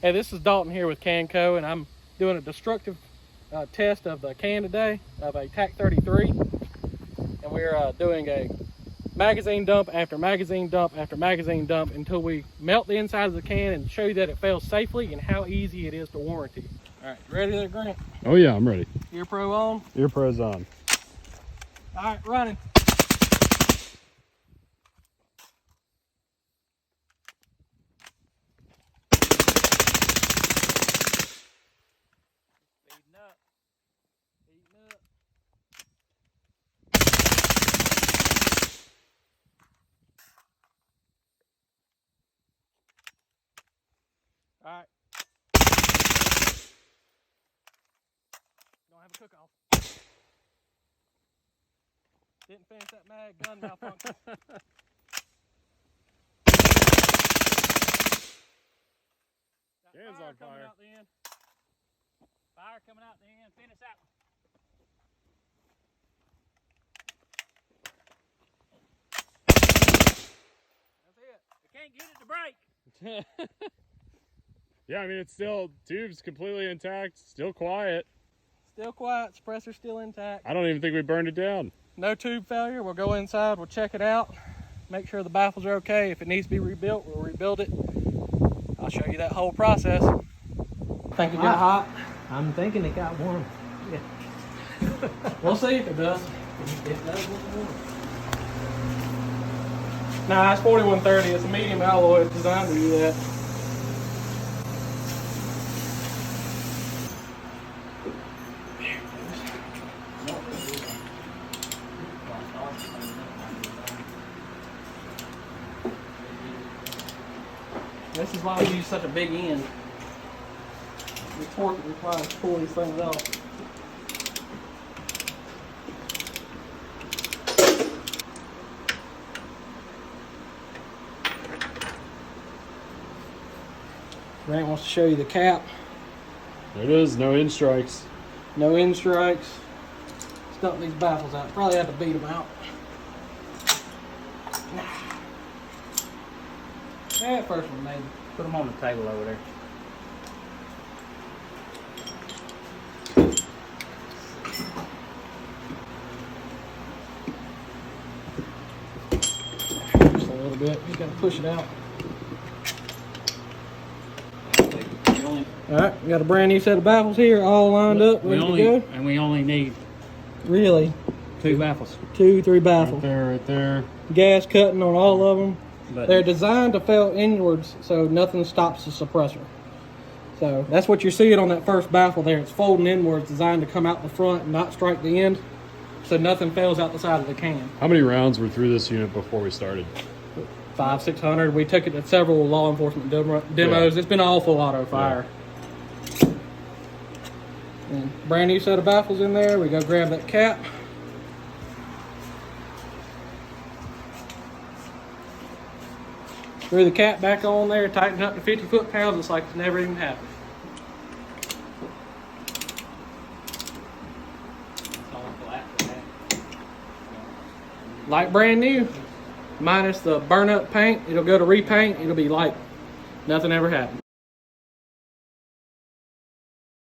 Hey, this is Dalton here with Canco, and I'm doing a destructive test of the can today of a TAC 33, and we're doing a magazine dump after magazine dump after magazine dump until we melt the inside of the can and show you that it fails safely and how easy it is to warranty. All right, ready there, Grant? Oh yeah, I'm ready. Ear Pro on? Ear Pro's on. All right, running. Speeding up. Speeding up. All right. Don't have a cook-off. Didn't finish that mag, gun malfunction. Can's on coming fire. out the end. Fire coming out the end. Finish that one. That's it. I can't get it to break. Yeah, I mean, it's still, tube's completely intact, still quiet. Still quiet, suppressor's still intact. I don't even think we burned it down. No tube failure. We'll go inside, we'll check it out, make sure the baffles are okay. If it needs to be rebuilt, we'll rebuild it. I'll show you that whole process. Think it got hot? I'm thinking it got warm. Yeah. We'll see if it does. If it does, warm. Nah, it's 4130. It's a medium alloy. It's designed to do that. This is why we use such a big end. The torque it requires to pull these things off. Grant wants to show you the cap. There it is, no in strikes. No end strikes. Stump these baffles out. Probably have to beat them out. That first one, maybe. Put them on the table over there. Just a little bit. You gotta push it out. Alright, we got a brand new set of baffles here, all lined up, ready to go. And we only need Really? 2 baffles. 2, 3 baffles. Right there. Gas cutting on all of them. But They're designed to fail inwards, so nothing stops the suppressor. So that's what you're seeing on that first baffle there. It's folding inwards, designed to come out the front and not strike the end, so nothing fails out the side of the can. How many rounds were through this unit before we started? 500, 600. We took it to several law enforcement demos. Yeah. It's been all full auto fire. And brand new set of baffles in there. We go grab that cap. Threw the cap back on there, tightened up to 50 foot-pounds. It's like it's never even happened. Like brand new, minus the burn up paint. It'll go to repaint. It'll be like nothing ever happened.